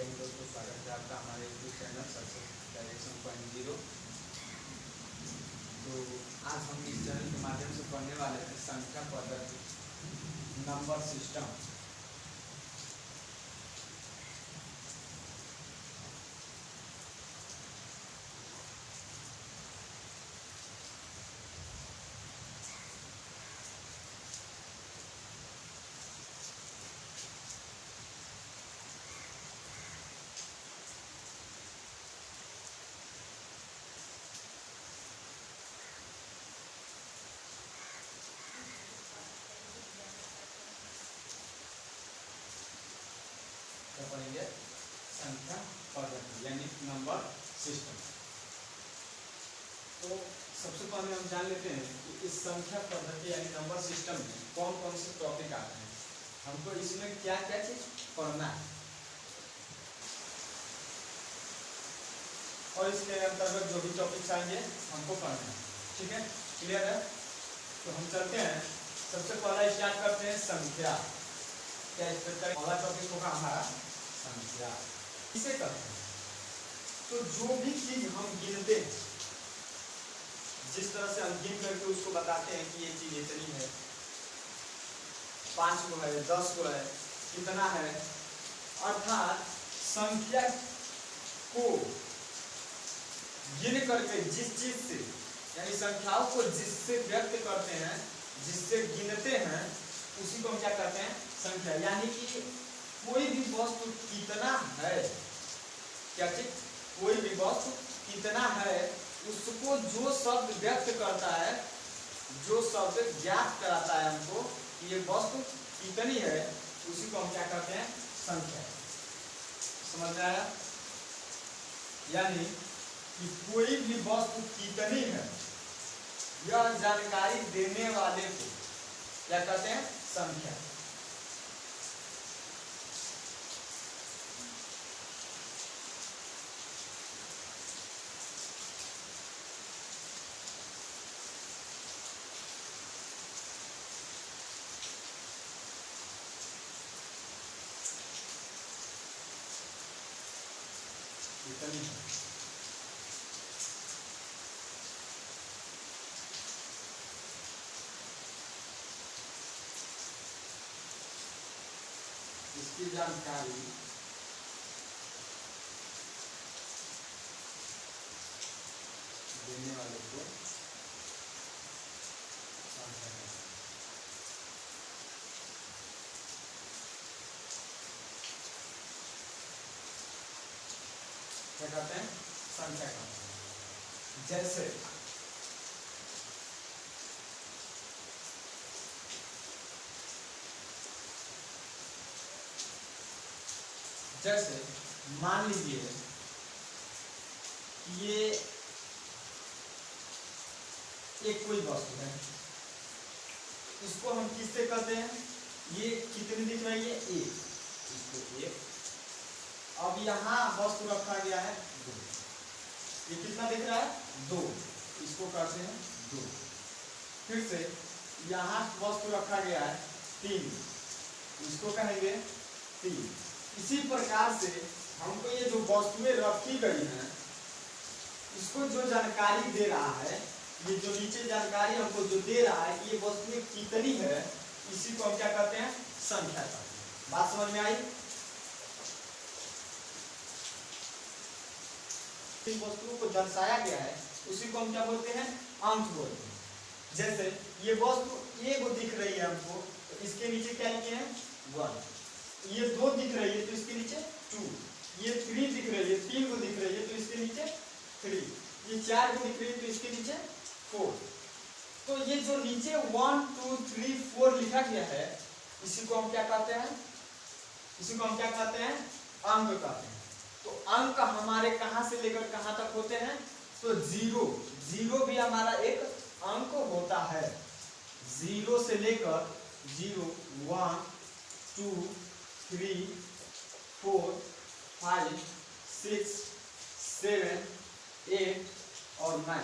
दोस्तों, स्वागत है आपका हमारे यूट्यूब चैनल सक्सेस डायरेक्शन 0.0। तो आज हम इस चैनल के माध्यम से पढ़ने वाले हैं संख्या पद्धति, नंबर सिस्टम। क्या पढ़ेंगे? संख्या पद्धति यानी नंबर सिस्टम। तो सबसे पहले हम जान लेते हैं कि इस संख्या पद्धति यानी नंबर सिस्टम में कौन कौन से टॉपिक आते हैं, हमको इसमें क्या क्या चीज पढ़ना है और इसके अंतर्गत जो भी टॉपिक्स आएंगे हमको पढ़ना है। ठीक है, क्लियर है? तो हम चलते हैं, सबसे पहला स्टार्ट करते हैं संख्या। क्या पहला टॉपिक होगा हमारा संख्या। इसे करते हैं तो जो भी चीज हम गिनते हैं, जिस तरह से हम गिन करके उसको बताते हैं कि ये चीज इतनी है, 5 को है, 10 को है, कितना है, अर्थात संख्या को गिन करके जिस चीज से यानी संख्याओं को जिससे व्यक्त करते हैं, जिससे गिनते हैं, उसी को हम क्या कहते हैं? संख्या। यानी कि कोई भी वस्तु कितना है, क्या चीज? कोई भी वस्तु कितना है, उसको जो शब्द व्यक्त करता है, जो शब्द ज्ञात कराता है हमको कि ये वस्तु कितनी है, उसी को हम क्या कहते हैं? संख्या। समझ में आया? यानी कि कोई भी वस्तु कितनी है, यह जानकारी देने वाले को क्या कहते हैं? संख्या। कितनी है, इसकी जानकारी देने वाले को संख्या कहते हैं। क्या कहते हैं? संख्या कहते हैं। जैसे जैसे मान लीजिए कि ये एक कोई वस्तु है, इसको हम किससे कहते हैं? ये कितनी दिख रही है? एक। इसको एक। अब यहाँ वस्तु रखा गया है 2। ये कितना दिख रहा है? 2। इसको कहते हैं 2। फिर से यहाँ वस्तु रखा गया है 3, इसको कहेंगे 3। इसी प्रकार से हमको ये जो वस्तुएं रखी गई हैं, इसको जो जानकारी दे रहा है, ये जो नीचे जानकारी हमको जो दे रहा है कि ये वस्तुएं कितनी है, इसी को हम क्या कहते हैं? संख्या कहते हैं। बात समझ में आई? जिन वस्तुओं को दर्शाया गया है उसी को हम क्या बोलते हैं? अंक बोलते हैं। जैसे ये वस्तु एक दिख रही है हमको, तो इसके नीचे क्या लिखे हैं? 1। ये 2 दिख रही है तो इसके नीचे 2। ये 3 दिख रही है, 3 को दिख रही है तो इसके नीचे 3। ये 4 को दिख रही है तो इसके नीचे 4। तो ये जो नीचे 1 2 3 4 लिखा गया है, इसी को हम क्या कहते हैं? इसी को हम क्या कहते हैं? अंक कहते हैं। तो अंक हमारे कहां से लेकर कहां तक होते हैं? तो 0 भी हमारा एक अंक होता है। 0 से लेकर 0 1 2 3 4 5 6 7 8 और 9।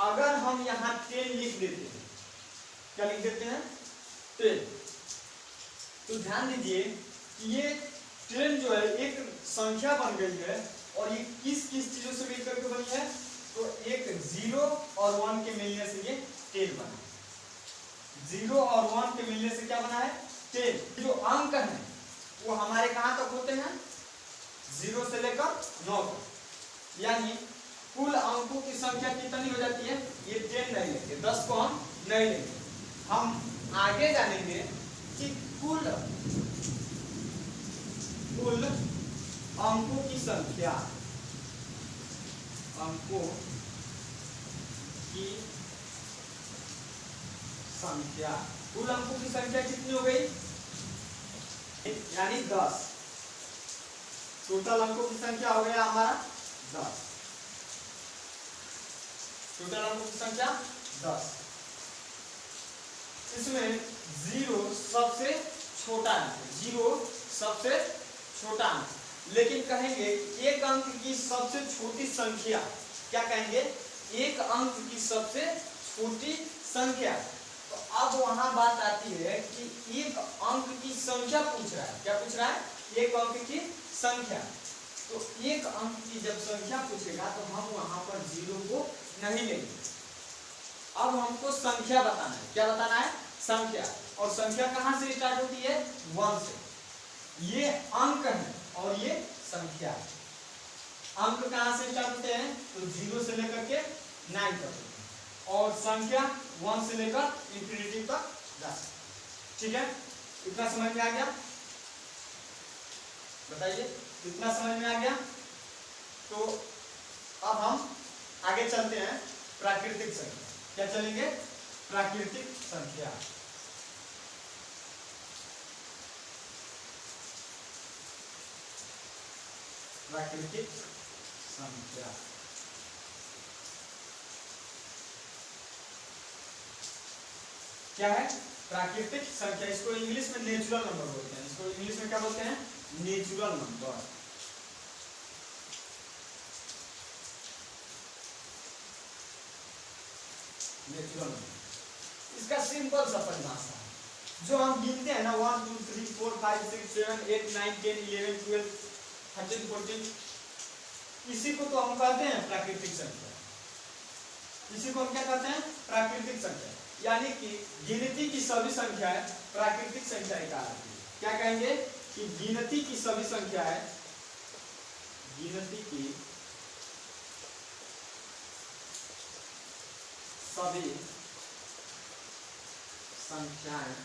अगर हम यहाँ 10 लिख देते हैं, क्या लिख देते हैं? 10। तो ध्यान दीजिए कि ये 10 जो है एक संख्या बन गई है और ये किस किस चीजों से मिलकर के बनी है, तो एक 0 और 1 के मिलने से ये 10 बना। 0 और 1 के मिलने से क्या बना है, 10। जो अंक है वो हमारे कहां तक होते हैं, 0 से लेकर 9 तक, यानी कुल अंकों की संख्या कितनी हो जाती है, ये 10 नहीं लेंगे, 10 को हम नहीं लेंगे। हम आगे जानेंगे कि कुल अंकों की संख्या, अंकों की संख्या, कुल अंकों की संख्या कितनी हो गई, यानी 10। टोटल अंकों की संख्या हो गया हमारा 10। टोटल अंकों की संख्या 10। इसमें 0 सबसे छोटा अंक है, 0 सबसे छोटा अंक, लेकिन कहेंगे एक अंक की सबसे छोटी संख्या, क्या कहेंगे, एक अंक की सबसे छोटी संख्या। तो अब वहां बात आती है कि एक अंक की संख्या पूछ रहा है, क्या पूछ रहा है, एक अंक की संख्या। तो एक अंक की जब संख्या पूछेगा तो हम वहां पर 0 को नहीं लेंगे। अब हमको संख्या बताना है, क्या बताना है, संख्या। और संख्या कहां से स्टार्ट होती है, 1 से। ये अंक है और ये संख्या है। अंक कहां से स्टार्ट होते हैं, तो 0 से लेकर के 9 तक, और संख्या 1 से लेकर इंफिनिटी तक 10। ठीक है, इतना समझ में आ गया, बताइए, इतना समझ में आ गया। तो अब हम आगे चलते हैं प्राकृतिक संख्या। क्या चलेंगे, प्राकृतिक संख्या। प्राकृतिक संख्या क्या है, प्राकृतिक संख्या, इसको इंग्लिश में नेचुरल नंबर बोलते हैं। इसको इंग्लिश में क्या बोलते हैं, नेचुरल नंबर। नेचुरल नंबर, इसका सिंपल सा परिभाषा है, जो हम गिनते हैं ना, 1 2 3 4 5 6 7 8 9 10 11 12 13 14, इसी को तो हम कहते हैं प्राकृतिक संख्या। इसी को हम क्या कहते हैं, प्राकृतिक संख्या, यानी कि गिनती की सभी संख्याएं प्राकृतिक संख्याएं कहलाती है। क्या कहेंगे कि गिनती की सभी संख्याएं, गिनती की सभी संख्याएं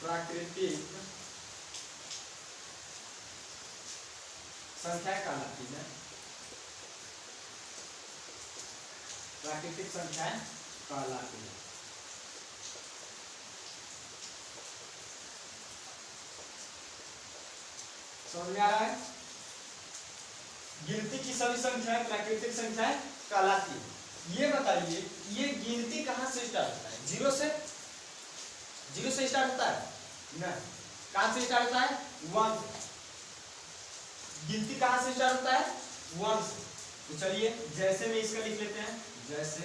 प्राकृतिक संख्याएं कहलाती है। प्राकृतिक संख्याएं कहलाती है। समझ में आ रहा है, गिनती की सभी संख्याएं प्राकृतिक संख्याएं कहलाती है। ये बताइए, ये गिनती कहां से स्टार्ट होता है, 0 से, 0 से स्टार्ट होता है, नहीं, कहां से स्टार्ट होता है, 1 से। गिनती कहां से स्टार्ट होता है, 1 से। तो चलिए जैसे में इसका लिख लेते हैं, जैसे,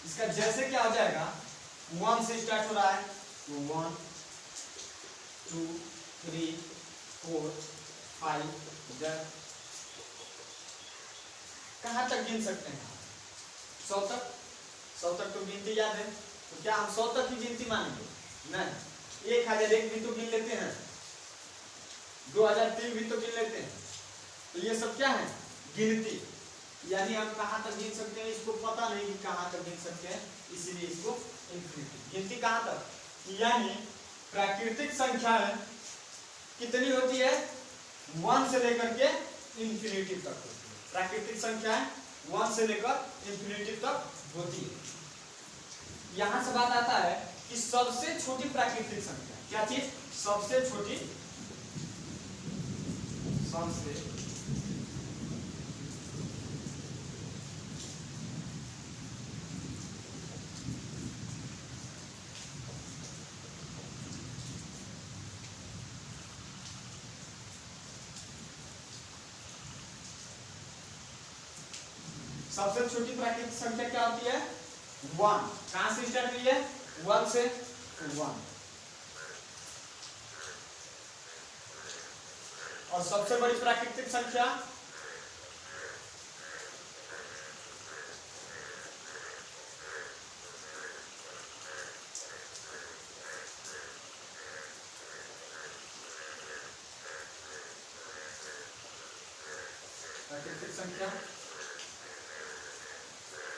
इसका जैसे क्या हो जाएगा, 1 से स्टार्ट हो रहा है, तो 1 2 3 4 5 10, कहां तक गिन सकते हैं, 100 तक। 100 तक तो गिनती याद है, तो क्या हम 100 तक की गिनती मानेंगे, नहीं, 1001 भी तो गिन लेते हैं, 2003 भी तो गिन लेते हैं। तो ये सब क्या है, गिनती, यानी हम कहां तक गिन सकते हैं, इसको पता नहीं कि कहां तक गिन सकते हैं, इसीलिए इसको इंफिनिटी, गिनती कहां तक, यानी प्राकृतिक संख्याएं कितनी होती है, 1 से लेकर के इंफिनिटी तक होती है। प्राकृतिक संख्याएं 1 से लेकर इंफिनिटी तक होती है। यहां से बात आता है कि सबसे छोटी प्राकृतिक संख्या, क्या चीज, सबसे छोटी, सबसे सबसे छोटी प्राकृतिक संख्या क्या होती है, 1 कहां से स्टार्ट हुई है 1 से 1 और सबसे बड़ी प्राकृतिक संख्या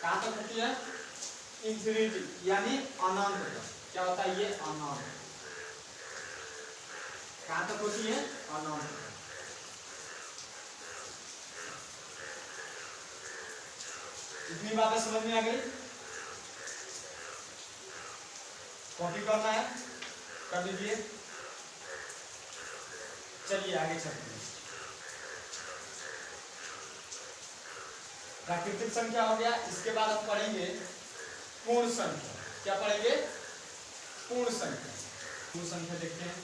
कहां तक होती है इंफिनिटी यानी अनंत तक। क्या होता है ये अनंत कहां तक होती है अनंत तक। इतनी बातें समझ में आ गई। कॉपी करना है कर लीजिए। चलिए आगे चलते हैं। प्राकृतिक संख्या हो गया। इसके बाद हम पढ़ेंगे पूर्ण संख्या। क्या पढ़ेंगे पूर्ण संख्या। पूर्ण संख्या देखते हैं।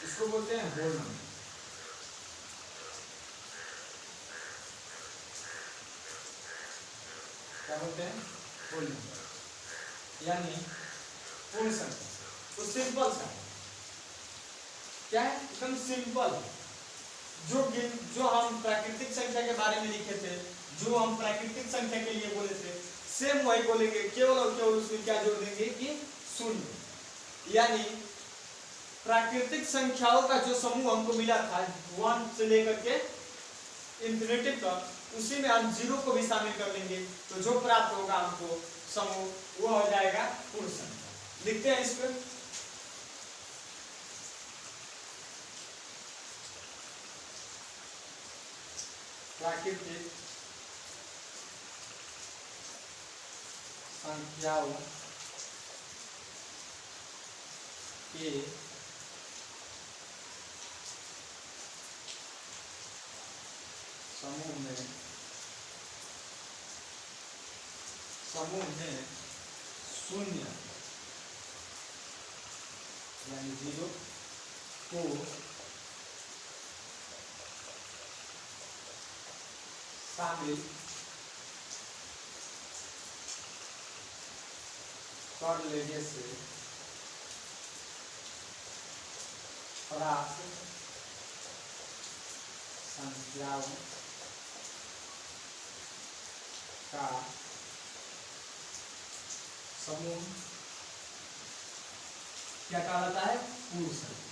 इसको बोलते हैं होल नंबर। क्या बोलते हैं होल नंबर यानी पूर्ण संख्या। तो सिंपल सा क्या है एकदम सिंपल। जो हम प्राकृतिक संख्या के बारे में लिखे थे जो हम प्राकृतिक संख्या के लिए बोले थे सेम वही बोलेंगे। केवल और केवल उसमें क्या जोड़ देंगे कि शून्य। यानी प्राकृतिक संख्याओं का जो समूह हमको मिला था 1 से लेकर के इंफिनिटी तक उसी में हम 0 को भी शामिल कर लेंगे तो जो प्राप्त होगा हमको समूह वो हो जाएगा पूर्ण संख्या। लिखते हैं इस पर। प्राकृतिक संख्याओं के समूह में शून्य यानी 0 को शामिल कर लेने से प्राप्त संख्याओं का समूह क्या कहलाता है पूर्ण संख्या।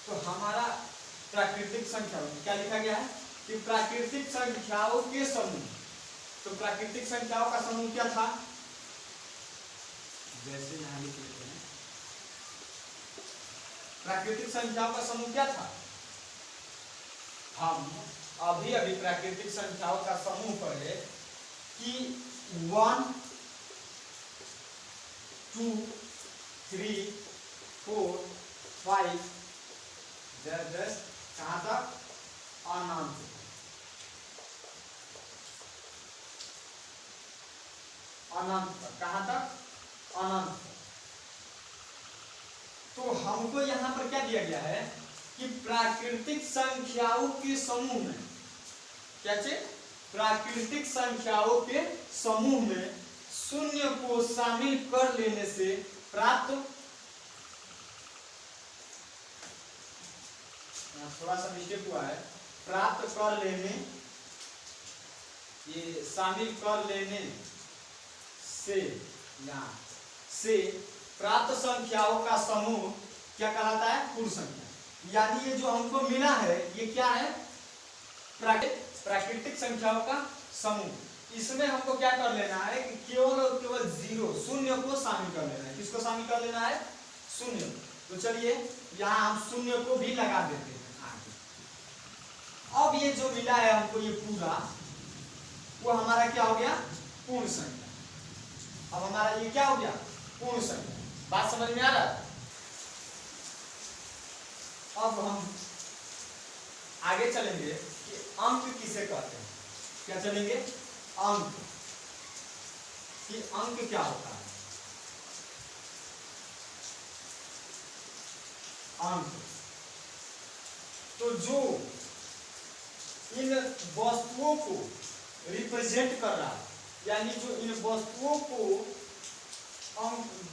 तो हमारा प्राकृतिक संख्या क्या लिखा गया है कि प्राकृतिक संख्याओं के समूह। तो प्राकृतिक संख्याओं का समूह क्या था जैसे यहां लिख लेते हैं। प्राकृतिक संख्याओं का समूह क्या था। हम अभी अभी प्राकृतिक संख्याओं का समूह पढ़े कि 1 2 3 4 5 10 कहां तक अनंत। अनंत तक कहां तक अनंत। तो हमको यहां पर क्या दिया गया है कि प्राकृतिक संख्याओं के समूह में क्या चाहिए प्राकृतिक संख्याओं के समूह में शून्य को शामिल कर लेने से प्राप्त थोड़ा सा मिस्टेक हुआ है प्राप्त कर लेने ये शामिल कर लेने से प्राप्त संख्याओं का समूह क्या कहलाता है पूर्ण संख्या। यानी ये जो हमको मिला है ये क्या है प्राकृतिक संख्याओं का समूह। इसमें हमको क्या कर लेना है कि केवल और केवल 0 शून्य को शामिल कर लेना है। किसको शामिल कर लेना है शून्य। तो चलिए यहाँ हम शून्य को भी लगा देते हैं आगे। अब ये जो मिला है हमको ये पूरा वो हमारा क्या हो गया पूर्ण संख्या। अब हमारा ये क्या हो गया पूर्ण संख्या। बात समझ में आ रहा है? अब हम आगे चलेंगे कि अंक किसे कहते हैं। क्या चलेंगे? अंक। कि अंक क्या होता है? अंक तो जो इन वस्तुओं को रिप्रेजेंट कर रहा है, यानी जो इन वस्तुओं को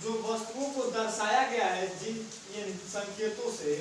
जो वस्तुओं को दर्शाया गया है जिन संकेतों से